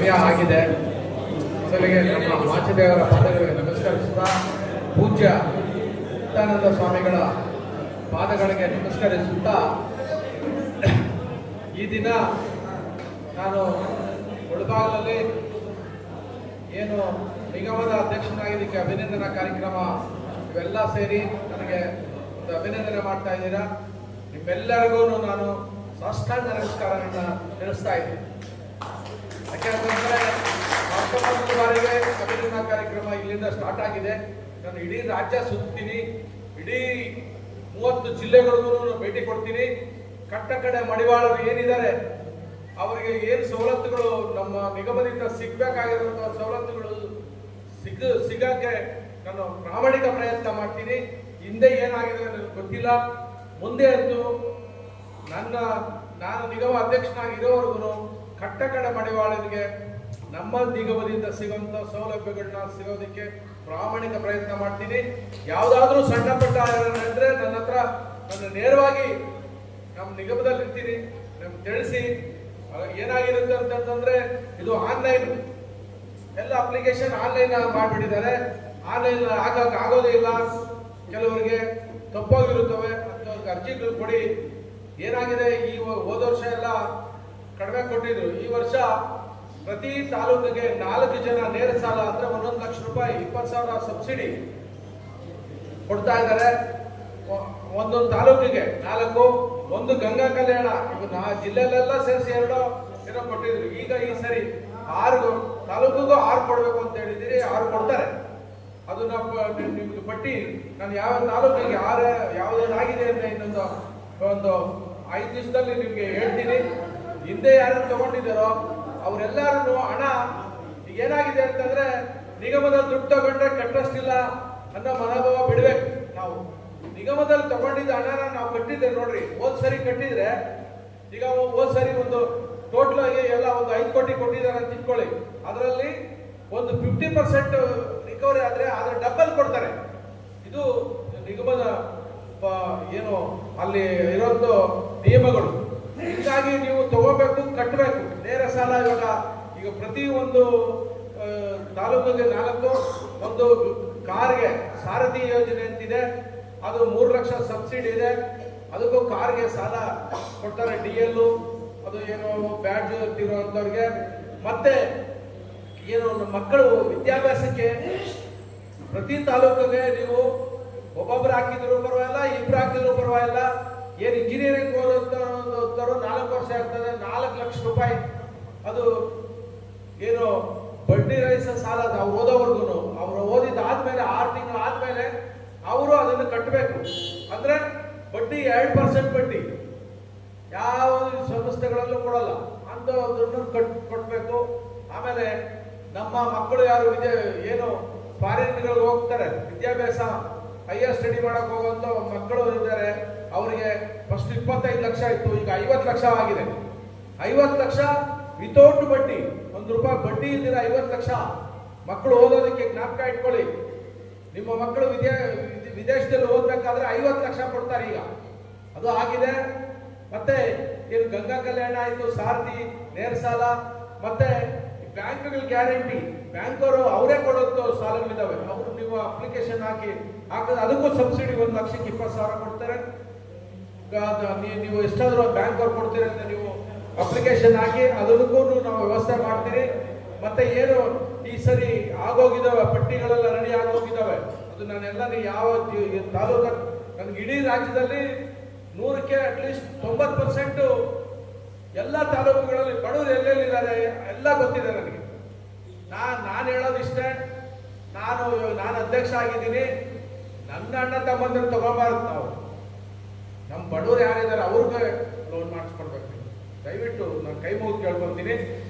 ಸಮಯ ಆಗಿದೆ. ಮೊದಲಿಗೆ ನಮ್ಮ ಮಾಚಿದೇವರ ಪಾದಗಳಿಗೆ ನಮಸ್ಕರಿಸುತ್ತಾ ಪೂಜ್ಯ ಮುಕ್ತಾನಂದ ಸ್ವಾಮಿಗಳ ಪಾದಗಳಿಗೆ ನಮಸ್ಕರಿಸುತ್ತಾ ಈ ದಿನ ನಾನು ಮುಳಬಾಗಿಲಲ್ಲಿ ಏನು ನಿಗಮದ ಅಧ್ಯಕ್ಷನಾಗಿದ್ದಕ್ಕೆ ಅಭಿನಂದನಾ ಕಾರ್ಯಕ್ರಮ ಇವೆಲ್ಲ ಸೇರಿ ನನಗೆ ಒಂದು ಅಭಿನಂದನೆ ಮಾಡ್ತಾ ಇದ್ದೀರಾ. ನಿಮ್ಮೆಲ್ಲರಿಗೂ ನಾನು ಸಾಷ್ಟಾಂಗ ನಮಸ್ಕಾರಗಳನ್ನ ತಿಳಿಸ್ತಾ ಇದ್ದೀನಿ. ಯಾಕೆಂತಂದ್ರೆ ಮೊದಲ ಬಾರಿಗೆ ಅಭಿನಂದನಾ ಕಾರ್ಯಕ್ರಮ ಇಲ್ಲಿಂದ ಸ್ಟಾರ್ಟ್ ಆಗಿದೆ. ನಾನು ಇಡೀ ರಾಜ್ಯ ಸುತ್ತೀನಿ, ಇಡೀ 30 ಜಿಲ್ಲೆಗಳಿಗೂ ಭೇಟಿ ಕೊಡ್ತೀನಿ. ಕಟ್ಟ ಕಡೆ ಮಡಿವಾಳರು ಏನಿದ್ದಾರೆ ಅವರಿಗೆ ಏನು ಸವಲತ್ತುಗಳು ನಮ್ಮ ನಿಗಮದಿಂದ ಸಿಗಬೇಕಾಗಿರುವಂತಹ ಸವಲತ್ತುಗಳು ಸಿಗಕ್ಕೆ ನಾನು ಪ್ರಾಮಾಣಿಕ ಪ್ರಯತ್ನ ಮಾಡ್ತೀನಿ. ಹಿಂದೆ ಏನಾಗಿದೆ ನನಗೆ ಗೊತ್ತಿಲ್ಲ, ಮುಂದೆ ಅಂತೂ ನಾನು ನಿಗಮ ಅಧ್ಯಕ್ಷನಾಗಿರೋವರೆಗೂ ಕಟ್ಟ ಕಡೆ ಮಡಿವಾಳರಿಗೆ ನಮ್ಮ ನಿಗಮದಿಂದ ಸಿಗುವಂತ ಸೌಲಭ್ಯಗಳನ್ನ ಸಿಗೋದಕ್ಕೆ ಪ್ರಾಮಾಣಿಕ ಪ್ರಯತ್ನ ಮಾಡ್ತೀನಿ. ಯಾವುದಾದ್ರೂ ಸಣ್ಣ ಪಟ್ಟ ಇದ್ರೆ ನನ್ನ ಹತ್ರ ನಾನು ನೇರವಾಗಿ ನಮ್ಮ ನಿಗಮದಲ್ಲಿ ಇರ್ತೀನಿ, ನಮ್ಗೆ ತಿಳಿಸಿ. ಏನಾಗಿರುತ್ತೆ ಅಂತಂದ್ರೆ ಇದು ಆನ್ಲೈನ್ ಎಲ್ಲ ಅಪ್ಲಿಕೇಶನ್ ಆನ್ಲೈನ್ ಮಾಡಿಬಿಟ್ಟಿದ್ದಾರೆ. ಆನ್ಲೈನ್ ಆಗೋದೇ ಇಲ್ಲ, ಕೆಲವರಿಗೆ ತಪ್ಪಾಗಿರುತ್ತವೆ ಅಂತ ಅರ್ಜಿಗಳು ಕೊಡಿ. ಏನಾಗಿದೆ, ಈ ಹೋದ ವರ್ಷ ಎಲ್ಲ ಕಡಿಮೆ ಕೊಟ್ಟಿದ್ರು. ಈ ವರ್ಷ ಪ್ರತಿ ತಾಲೂಕಿಗೆ 4 ಜನ ನೇರ ಸಾಲ ಅಂದ್ರೆ 1 ಲಕ್ಷ ರೂಪಾಯಿ 20,000 ಸಬ್ಸಿಡಿ ಕೊಡ್ತಾ ಇದ್ದಾರೆ. ಒಂದೊಂದು ತಾಲೂಕಿಗೆ 4, ಒಂದು ಗಂಗಾ ಕಲ್ಯಾಣ. ಈಗ ಜಿಲ್ಲೆಲೆಲ್ಲ ಸೇರಿಸಿ 2 ಏನೋ ಕೊಟ್ಟಿದ್ರು. ಈಗ ಈ ಸರಿ 6 ತಾಲೂಕಿಗೂ 6 ಕೊಡ್ಬೇಕು ಅಂತ ಹೇಳಿದಿರಿ, 6 ಕೊಡ್ತಾರೆ. ಅದು ನಿಮ್ಗೆ ಪಟ್ಟಿ ನಾನು ಯಾವ ತಾಲೂಕಿಗೆ ಯಾವುದೇನಾಗಿದೆ ಅಂತ ಇನ್ನೊಂದು 5 ದಿವಸದಲ್ಲಿ ನಿಮ್ಗೆ ಹೇಳ್ತೀನಿ. ಹಿಂದೆ ಯಾರು ತಗೊಂಡಿದ್ದಾರೋ ಅವರೆಲ್ಲರೂ ಹಣ ಏನಾಗಿದೆ ಅಂತಂದ್ರೆ ನಿಗಮದಲ್ಲಿ ದುಡ್ಡು ತಗೊಂಡ್ರೆ ಕಟ್ಟಷ್ಟಿಲ್ಲ ಅನ್ನೋ ಮನೋಭಾವ ಬಿಡ್ಬೇಕು. ನಾವು ನಿಗಮದಲ್ಲಿ ತಗೊಂಡಿದ್ದ ಹಣನ ನಾವು ಕಟ್ಟಿದ್ದೇವೆ ನೋಡ್ರಿ. ಹೋದ್ ಸರಿ ಕಟ್ಟಿದ್ರೆ ಈಗ ಹೋದ್ ಸರಿ ಒಂದು ಟೋಟಲ್ ಆಗಿ ಎಲ್ಲ ಒಂದು 5 ಕೋಟಿ ಕೊಟ್ಟಿದ್ದಾರೆ ಅಂತ ಇಟ್ಕೊಳ್ಳಿ. ಅದರಲ್ಲಿ ಒಂದು 50% ರಿಕವರಿ ಆದ್ರೆ ಅದ್ರ ಡಬಲ್ ಕೊಡ್ತಾರೆ. ಇದು ನಿಗಮದ ಏನು ಅಲ್ಲಿ ಇರೋದು ನಿಯಮಗಳು. ಹೀಗಾಗಿ ನೀವು ತಗೋಬೇಕು, ಕಟ್ಟಬೇಕು. ನೇರ ಸಾಲ ಈಗ ಪ್ರತಿ ಒಂದು ತಾಲೂಕಿಗೆ 4, ಒಂದು ಕಾರ್ಗೆ ಸಾರಥಿ ಯೋಜನೆ ಅಂತಿದೆ, ಅದು 3 ಲಕ್ಷ ಸಬ್ಸಿಡಿ ಇದೆ. ಅದಕ್ಕೂ ಕಾರ್ಗೆ ಸಾಲ ಕೊಡ್ತಾರೆ, DL ಅದು ಏನು ಬ್ಯಾಡ್ಜ್ ಇರುವಂತವ್ರಿಗೆ. ಮತ್ತೆ ಏನು ಮಕ್ಕಳು ವಿದ್ಯಾಭ್ಯಾಸಕ್ಕೆ ಪ್ರತಿ ತಾಲೂಕಿಗೆ ನೀವು ಒಬ್ಬೊಬ್ರು ಹಾಕಿದ್ರು ಪರವಾಗಿಲ್ಲ, 2 ಹಾಕಿದ್ರು ಪರವಾಗಿಲ್ಲ. ಏನು ಇಂಜಿನಿಯರಿಂಗ್ ಓದೋರು 4 ವರ್ಷ ಇರ್ತದೆ, 4 ಲಕ್ಷ ರೂಪಾಯಿ ಅದು ಏನು ಬಡ್ಡಿ ರಹಿತ ಸಾಲ. ಅವ್ರು ಓದೋವರೆಗೂ ಅವ್ರು ಓದಿದ್ದಾದ್ಮೇಲೆ 6 ತಿಂಗಳು ಆದ್ಮೇಲೆ ಅವರು ಅದನ್ನು ಕಟ್ಟಬೇಕು. ಅಂದ್ರೆ ಬಡ್ಡಿ 2% ಬಡ್ಡಿ ಯಾವ ಸಂಸ್ಥೆಗಳಲ್ಲೂ ಕೊಡಲ್ಲ ಅಂತ ದುಡ್ಡು ಕಟ್ಟಬೇಕು. ಆಮೇಲೆ ನಮ್ಮ ಮಕ್ಕಳು ಯಾರು ಏನು ಫಾರಿನ್ಗಳಿಗೆ ಹೋಗ್ತಾರೆ, ವಿದ್ಯಾಭ್ಯಾಸ ಹೈಯರ್ ಸ್ಟಡಿ ಮಾಡಕ್ ಹೋಗುವಂತ ಮಕ್ಕಳು ಇದ್ದಾರೆ, ಅವರಿಗೆ ಫಸ್ಟ್ 25 ಲಕ್ಷ ಇತ್ತು, ಈಗ 50 ಲಕ್ಷ ಆಗಿದೆ. 50 ಲಕ್ಷ ವಿತೌಟ್ ಬಡ್ಡಿ, ₹1 ಬಡ್ಡಿ ಇದ್ದೀರ 50 ಲಕ್ಷ ಮಕ್ಕಳು ಓದೋದಕ್ಕೆ. ಜ್ಞಾಪಕ ಇಟ್ಕೊಳ್ಳಿ, ನಿಮ್ಮ ಮಕ್ಕಳು ವಿದೇಶದಲ್ಲಿ ಓದ್ಬೇಕಾದ್ರೆ 50 ಲಕ್ಷ ಕೊಡ್ತಾರೆ ಈಗ. ಅದು ಆಗಿದೆ. ಮತ್ತೆ ಏನು ಗಂಗಾ ಕಲ್ಯಾಣ ಆಯ್ತು, ಸಾರಥಿ ನೇರ ಸಾಲ, ಮತ್ತೆ ಬ್ಯಾಂಕ್ಗಳ ಗ್ಯಾರಂಟಿ. ಬ್ಯಾಂಕವರು ಅವರೇ ಕೊಡೋದು ಸಾಲಗಳಿದಾವೆ. ಅವರು ನೀವು ಅಪ್ಲಿಕೇಶನ್ ಹಾಕಿದ್ರೆ ಅದಕ್ಕೂ ಸಬ್ಸಿಡಿ 1 ಲಕ್ಷಕ್ಕೆ 20,000 ಕೊಡ್ತಾರೆ. ನೀವು ಎಷ್ಟಾದ್ರೂ ಬ್ಯಾಂಕ್ ಅವ್ರು ಕೊಡ್ತೀರಿ ಅಂತ ನೀವು ಅಪ್ಲಿಕೇಶನ್ ಹಾಕಿ ಅದಕ್ಕೂ ನಾವು ವ್ಯವಸ್ಥೆ ಮಾಡ್ತೀರಿ. ಮತ್ತೆ ಏನು ಈ ಸರಿ ಆಗೋಗಿದ್ದಾವೆ, ಪಟ್ಟಿಗಳೆಲ್ಲ ರೆಡಿ ಆಗೋಗಿದ್ದಾವೆ. ಅದು ನಾನೆಲ್ಲ ಯಾವ ತಾಲೂಕು ನನ್ಗೆ ಇಡೀ ರಾಜ್ಯದಲ್ಲಿ 100ಕ್ಕೆ ಅಟ್ಲೀಸ್ಟ್ 90% ಎಲ್ಲ ತಾಲೂಕುಗಳಲ್ಲಿ ಬಡವರು ಎಲ್ಲೆಲ್ಲಿದ್ದಾರೆ ಎಲ್ಲ ಗೊತ್ತಿದೆ ನನಗೆ. ನಾನು ಹೇಳೋದಿಷ್ಟೇ, ನಾನು ಅಧ್ಯಕ್ಷ ಆಗಿದ್ದೀನಿ. ನನ್ನ ಅಣ್ಣ ತಮ್ಮಂದ್ರೆ ತಗೋಬಾರ್ದು. ನಾವು ನಮ್ಮ ಬಡವರು ಯಾರಿದ್ದಾರೆ ಅವ್ರಿಗೆ ಲೋನ್ ಮಾಡಿಸ್ಕೊಡ್ಬೇಕು. ದಯವಿಟ್ಟು ನಾನು ಕೈ ಮುಗಿದು ಕೇಳ್ಕೊತೀನಿ,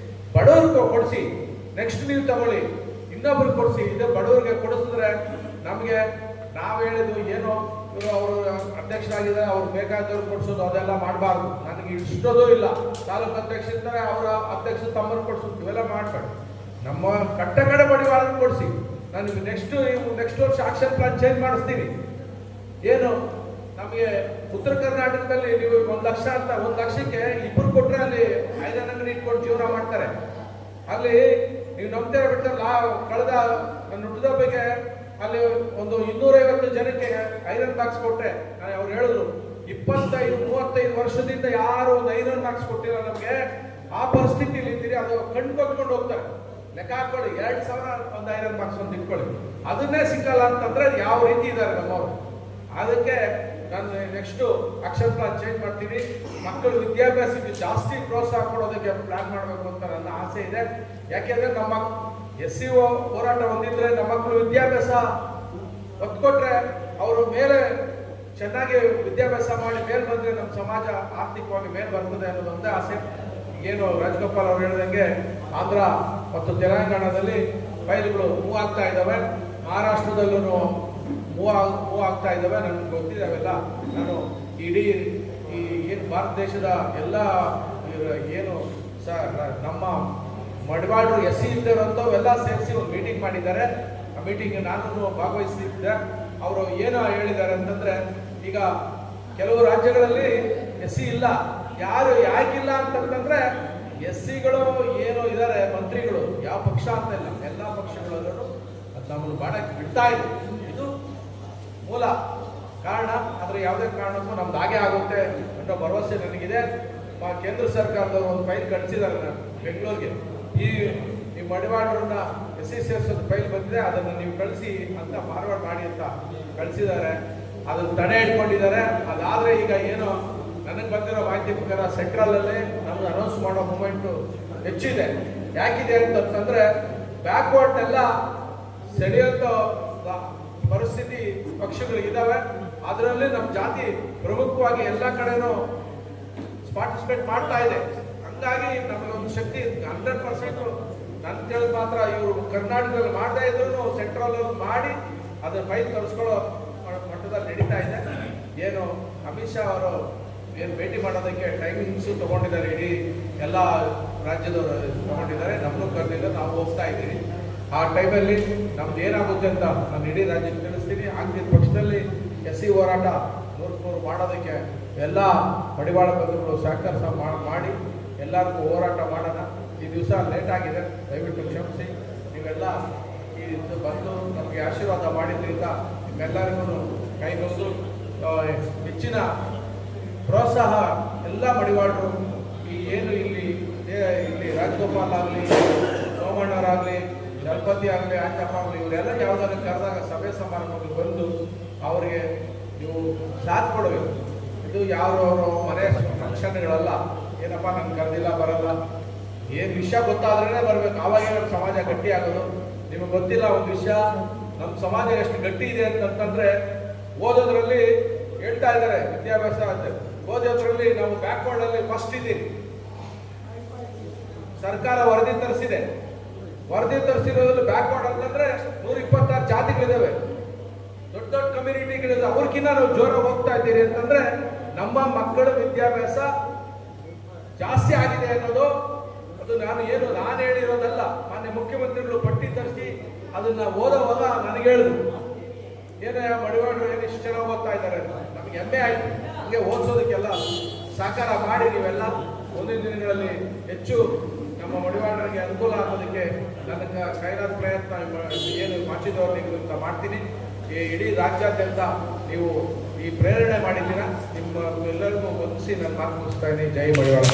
ಬಡವ್ರಿಗೆ ಕೊಡಿಸಿ. ನೆಕ್ಸ್ಟ್ ನೀವು ತಗೊಳ್ಳಿ, ಇನ್ನೊಬ್ರಿಗೆ ಕೊಡಿಸಿ. ಇದು ಬಡವರಿಗೆ ಕೊಡಿಸಿದ್ರೆ ನಮಗೆ ನಾವು ಹೇಳಿದ್ದು ಏನು ಇವರು ಅವರು ಅಧ್ಯಕ್ಷರಾಗಿದ್ದಾರೆ, ಅವ್ರು ಬೇಕಾದವ್ರು ಕೊಡಿಸೋದು ಅದೆಲ್ಲ ಮಾಡಬಾರ್ದು. ನನಗೆ ಇಷ್ಟೋದು ಇಲ್ಲ. ತಾಲೂಕು ಅಧ್ಯಕ್ಷ ಇರ್ತಾರೆ, ಅವರ ಅಧ್ಯಕ್ಷ ತಮ್ಮನ್ನು ಕೊಡಿಸೋದು ಇವೆಲ್ಲ ಮಾಡಬೇಡಿ. ನಮ್ಮ ಕಟ್ಟ ಕಡೆ ಮಡಿವಾಳನ್ನು ಕೊಡಿಸಿ. ನಾನು ನೆಕ್ಸ್ಟ್ ವರ್ಷ ಆಕ್ಷನ್ ಪ್ಲಾನ್ ಚೇಂಜ್ ಮಾಡಿಸ್ತೀನಿ. ಏನು ನಮಗೆ ಉತ್ತರ ಕರ್ನಾಟಕದಲ್ಲಿ ನೀವು 1 ಲಕ್ಷ ಅಂತ 1 ಲಕ್ಷಕ್ಕೆ 2 ಕೊಟ್ರೆ ಅಲ್ಲಿ 5 ಅಂಗಡಿ ಇಟ್ಕೊಂಡು ಜೀವನ ಮಾಡ್ತಾರೆ. ಅಲ್ಲಿ ನೀವು ನಂಬ್ತೀರ ಬಿಡ್ತಾರಲ್ಲ, ಕಳೆದ ನನ್ನ ಹುಟ್ಟಿದಬ್ಬಕ್ಕೆ ಅಲ್ಲಿ ಒಂದು 250 ಜನಕ್ಕೆ ಐರನ್ ಬಾಕ್ಸ್ ಕೊಟ್ಟೆ. ಅವ್ರು ಹೇಳಿದ್ರು 25-35 ವರ್ಷದಿಂದ ಯಾರು ಒಂದು ಐರನ್ ಬಾಕ್ಸ್ ಕೊಟ್ಟಿಲ್ಲ ನಮಗೆ. ಆ ಪರಿಸ್ಥಿತಿಯಲ್ಲಿ ಇದ್ದೀರಿ, ಅದು ಕಣ್ಣು ಕಟ್ಕೊಂಡು ಹೋಗ್ತಾರೆ. ಲೆಕ್ಕ ಹಾಕೊಳ್ಳಿ, 2,000 ಒಂದು ಐರನ್ ಬಾಕ್ಸ್ ಒಂದು ಇಟ್ಕೊಳ್ಳಿ, ಅದನ್ನೇ ಸಿಕ್ಕಲ್ಲ ಅಂತಂದ್ರೆ ಯಾವ ರೀತಿ ಇದ್ದಾರೆ ನಮ್ಮವರು. ಅದಕ್ಕೆ ನಾನು ನೆಕ್ಸ್ಟ್ ಆಕ್ಷನ್ ಪ್ಲಾನ್ ಚೇಂಜ್ ಮಾಡ್ತೀನಿ. ಮಕ್ಕಳು ವಿದ್ಯಾಭ್ಯಾಸಕ್ಕೆ ಜಾಸ್ತಿ ಪ್ರೋತ್ಸಾಹ ಕೊಡೋದಕ್ಕೆ ಪ್ಲಾನ್ ಮಾಡಬೇಕು ಅಂತ ನನ್ನ ಆಸೆ ಇದೆ. ಯಾಕೆಂದ್ರೆ ನಮ್ಮ SC ಹೋರಾಟ ಹೊಂದಿದ್ರೆ ನಮ್ಮ ಮಕ್ಕಳು ವಿದ್ಯಾಭ್ಯಾಸ ಒತ್ತು ಕೊಟ್ರೆ ಅವರು ಮೇಲೆ ಚೆನ್ನಾಗಿ ವಿದ್ಯಾಭ್ಯಾಸ ಮಾಡಿ ಮೇಲ್ ಬಂದ್ರೆ ನಮ್ಮ ಸಮಾಜ ಆರ್ಥಿಕವಾಗಿ ಮೇಲ್ ಬರ್ತದೆ ಅನ್ನೋದು ಒಂದೇ ಆಸೆ. ಏನು ರಾಜಗೋಪಾಲ್ ಅವರು ಹೇಳಿದಂಗೆ ಆಂಧ್ರ ಮತ್ತು ತೆಲಂಗಾಣದಲ್ಲಿ ಫೈಲ್ಗಳು ಮೂವ್ ಆಗ್ತಾ ಇದ್ದಾವೆ, ಮಹಾರಾಷ್ಟ್ರದಲ್ಲೂ ಮೂವ್ ಆಗ್ತಾ ಇದ್ದಾವೆ. ನನಗೆ ಗೊತ್ತಿದೆ ಅವೆಲ್ಲ. ನಾನು ಇಡೀ ಈ ಏನು ಭಾರತ ದೇಶದ ಎಲ್ಲ ಏನು ನಮ್ಮ ಮಡಿವಾಳರು SC ಇದ್ದರಂಥವೆಲ್ಲ ಸೇರಿಸಿ ಒಂದು ಮೀಟಿಂಗ್ ಮಾಡಿದ್ದಾರೆ. ಆ ಮೀಟಿಂಗ್ ನಾನು ಭಾಗವಹಿಸಿದ್ದೆ. ಅವರು ಏನು ಹೇಳಿದ್ದಾರೆ ಅಂತಂದ್ರೆ, ಈಗ ಕೆಲವು ರಾಜ್ಯಗಳಲ್ಲಿ SC ಇಲ್ಲ. ಯಾರು ಯಾಕಿಲ್ಲ ಅಂತಂದ್ರೆ SCಗಳು ಏನು ಇದ್ದಾರೆ ಮಂತ್ರಿಗಳು, ಯಾವ ಪಕ್ಷ ಅಂತ ಇಲ್ಲ, ಎಲ್ಲ ಪಕ್ಷಗಳಲ್ಲೂ ಅದು ನಮ್ಮನ್ನು ಮಾಡಕ್ಕೆ ಬಿಡ್ತಾ ಇದೆ. ಇದು ಮೂಲ ಕಾರಣ. ಆದರೆ ಯಾವುದೇ ಕಾರಣಕ್ಕೂ ನಮ್ದು ಹಾಗೆ ಆಗುತ್ತೆ ಅನ್ನೋ ಭರವಸೆ ನನಗಿದೆ. ಕೇಂದ್ರ ಸರ್ಕಾರದವರು ಒಂದು ಫೈಲ್ ಕಳಿಸಿದ್ದಾರೆ ನಾನು ಬೆಂಗಳೂರಿಗೆ. ಈ ಮಡಿವಾಳರನ್ನ SC ಸೇರಿಸೋದು ಫೈಲ್ ಬಂದಿದೆ, ಅದನ್ನು ನೀವು ಕಳಿಸಿ ಅಂತ ಫಾರ್ವರ್ಡ್ ಮಾಡಿ ಅಂತ ಕಳಿಸಿದ್ದಾರೆ. ಅದನ್ನು ತಡೆ ಇಟ್ಕೊಂಡಿದ್ದಾರೆ. ಅದಾದರೆ ಈಗ ಏನು ನನಗೆ ಬಂದಿರೋ ಮಾಹಿತಿ ಪ್ರಕಾರ ಸೆಂಟ್ರಲಲ್ಲಿ ನಮ್ಗೆ ಅನೌನ್ಸ್ ಮಾಡೋ ಮೂಮೆಂಟು ಹೆಚ್ಚಿದೆ. ಯಾಕಿದೆ ಅಂತಂದ್ರೆ ಬ್ಯಾಕ್ವರ್ಡ್ ಎಲ್ಲ ಸೆಳೆಯುವಂಥ ಪರಿಸ್ಥಿತಿ ಪಕ್ಷಗಳಿದ್ದಾವೆ. ಅದರಲ್ಲಿ ನಮ್ಮ ಜಾತಿ ಪ್ರಮುಖವಾಗಿ ಎಲ್ಲ ಕಡೆನೂ ಪಾರ್ಟಿಸಿಪೇಟ್ ಮಾಡ್ತಾ ಇದೆ. ಹಂಗಾಗಿ ನಮಗೆ ಒಂದು ಶಕ್ತಿ 100% ನನ್ನ ತಿಳಿದ ಮಾತ್ರ ಇವರು ಕರ್ನಾಟಕದಲ್ಲಿ ಮಾಡದೇ ಇದ್ರೂ ಸೆಂಟ್ರಲ್ ಮಾಡಿ ಅದನ್ನ ಫೈಲ್ ತರಿಸ್ಕೊಳ್ಳೋ ಮಟ್ಟದಲ್ಲಿ ನಡೀತಾ ಇದೆ. ಏನು ಅಮಿತ್ ಶಾ ಅವರು ಏನು ಭೇಟಿ ಮಾಡೋದಕ್ಕೆ ಟೈಮಿಂಗ್ಸು ತೊಗೊಂಡಿದ್ದಾರೆ, ಇಡೀ ಎಲ್ಲ ರಾಜ್ಯದವರು ತೊಗೊಂಡಿದ್ದಾರೆ. ನಮ್ಮನ್ನು ಕರೆದಿಲ್ಲ, ನಾವು ಹೋಗ್ತಾ ಇದ್ದೀವಿ. ಆ ಟೈಮಲ್ಲಿ ನಮ್ದು ಏನಾಗುತ್ತೆ ಅಂತ ನಾನು ಇಡೀ ರಾಜ್ಯಕ್ಕೆ ತಿಳಿಸ್ತೀನಿ. ಆಗ್ತಿದ್ದ ಪಕ್ಷದಲ್ಲಿ SC ಹೋರಾಟ 100% ಮಾಡೋದಕ್ಕೆ ಎಲ್ಲ ಮಡಿವಾಳ ಬಂಧುಗಳು ಸಹಕಾರ ಮಾಡಿ ಎಲ್ಲರಿಗೂ ಹೋರಾಟ ಮಾಡೋಣ. ಈ ದಿವಸ ಲೇಟ್ ಆಗಿದೆ, ದಯವಿಟ್ಟು ಕ್ಷಮಿಸಿ. ನೀವೆಲ್ಲ ಇದು ಬಂದು ನಮಗೆ ಆಶೀರ್ವಾದ ಮಾಡಿದ್ರಿಂದ ನಿಮ್ಮೆಲ್ಲರಿಗೂ ಕೈ ಮುಗಿದು ಹೆಚ್ಚಿನ ಪ್ರೋತ್ಸಾಹ ಎಲ್ಲ ಮಡಿವಾಳರು ಈ ಏನು ಇಲ್ಲಿ ರಾಜಗೋಪಾಲ್ ಆಗಲಿ, ಸೋಮಣ್ಣವರಾಗಲಿ, ದಳಪತಿ ಆಗಲಿ, ಆಂಟಪ್ಪ ಆಗಲಿ, ಇವರೆಲ್ಲ ಯಾವುದಾದ್ರು ಕರೆದಾಗ ಸಭೆ ಸಮಾರಂಭಗಳು ಬಂದು ಅವರಿಗೆ ನೀವು ಸಾಥ್ ಕೊಡಬೇಕು. ಇದು ಯಾವ್ದವರು ಮನೆ ಫಂಕ್ಷನ್ಗಳಲ್ಲ. ಏನಪ್ಪ ನನ್ಗೆ ಕರೆದಿಲ್ಲ ಬರಲ್ಲ, ಏನು ವಿಷಯ ಗೊತ್ತಾದ್ರೇ ಬರ್ಬೇಕು, ಆವಾಗೇ ನಮ್ಮ ಸಮಾಜ ಗಟ್ಟಿ ಆಗೋದು. ನಿಮಗೆ ಗೊತ್ತಿಲ್ಲ ಒಂದು ವಿಷಯ, ನಮ್ಮ ಸಮಾಜ ಎಷ್ಟು ಗಟ್ಟಿ ಇದೆ ಅಂತಂದ್ರೆ ಓದೋದ್ರಲ್ಲಿ ಹೇಳ್ತಾ ಇದ್ದಾರೆ, ವಿದ್ಯಾಭ್ಯಾಸ ಅಂತ ಓದೋದ್ರಲ್ಲಿ ನಾವು ಬ್ಯಾಕ್ವರ್ಡ್ ಅಲ್ಲಿ ಫಸ್ಟ್ ಇದ್ದೀವಿ. ಸರ್ಕಾರ ವರದಿ ತರಿಸಿದೆ, ವರದಿ ತರಿಸಿರೋದ್ರಲ್ಲಿ ಬ್ಯಾಕ್ವರ್ಡ್ ಅಂತಂದ್ರೆ 126 ಜಾತಿಗಳಿದಾವೆ, ದೊಡ್ಡ ದೊಡ್ಡ ಕಮ್ಯುನಿಟಿಗಳಿದೆ. ಅವ್ರಿಗಿನ್ನ ನಾವು ಜೋರ ಹೋಗ್ತಾ ಇದ್ದೀರಿ ಅಂತಂದ್ರೆ ನಮ್ಮ ಮಕ್ಕಳ ವಿದ್ಯಾಭ್ಯಾಸ ಜಾಸ್ತಿ ಆಗಿದೆ ಅನ್ನೋದು. ಅದು ನಾನು ಹೇಳಿರೋದಲ್ಲ, ಮಾನ್ಯ ಮುಖ್ಯಮಂತ್ರಿಗಳು ಪಟ್ಟಿ ತರಿಸಿ ಅದನ್ನ ಓದೋವಾಗ ನನಗೆ ಹೇಳಿದ್ರು, ಏನೇ ಮಡಿವಾಳರು ಏನು ಇಷ್ಟು ಚೆನ್ನಾಗಿ ಓದ್ತಾ ಇದ್ದಾರೆ ಅಂತ. ನಮಗೆ ಹೆಮ್ಮೆ ಆಯ್ತು. ಹಂಗೆ ಓದಿಸೋದಕ್ಕೆಲ್ಲ ಸಹಕಾರ ಮಾಡಿ ನೀವೆಲ್ಲ ಮುಂದಿನ ದಿನಗಳಲ್ಲಿ ಹೆಚ್ಚು ನಮ್ಮ ಮಡಿವಾಳರಿಗೆ ಅನುಕೂಲ ಆಗೋದಕ್ಕೆ ನನ್ನ ಕೈಲಾದ ಪ್ರಯತ್ನ ಏನು ಮಾಚಿದವ್ರಿಗೆ ಅಂತ ಮಾಡ್ತೀನಿ. ಈ ಇಡೀ ರಾಜ್ಯಾದ್ಯಂತ ನೀವು ಈ ಪ್ರೇರಣೆ ಮಾಡಿದ್ದೀರಾ. ನಿಮ್ಮ ಎಲ್ಲರಿಗೂ ವಂದಿಸಿ ನಾನು ಮಾತು ಮುಗಿಸ್ತಾ ಇದ್ದೀನಿ. ಜೈ ಮಡಿವಾಳ.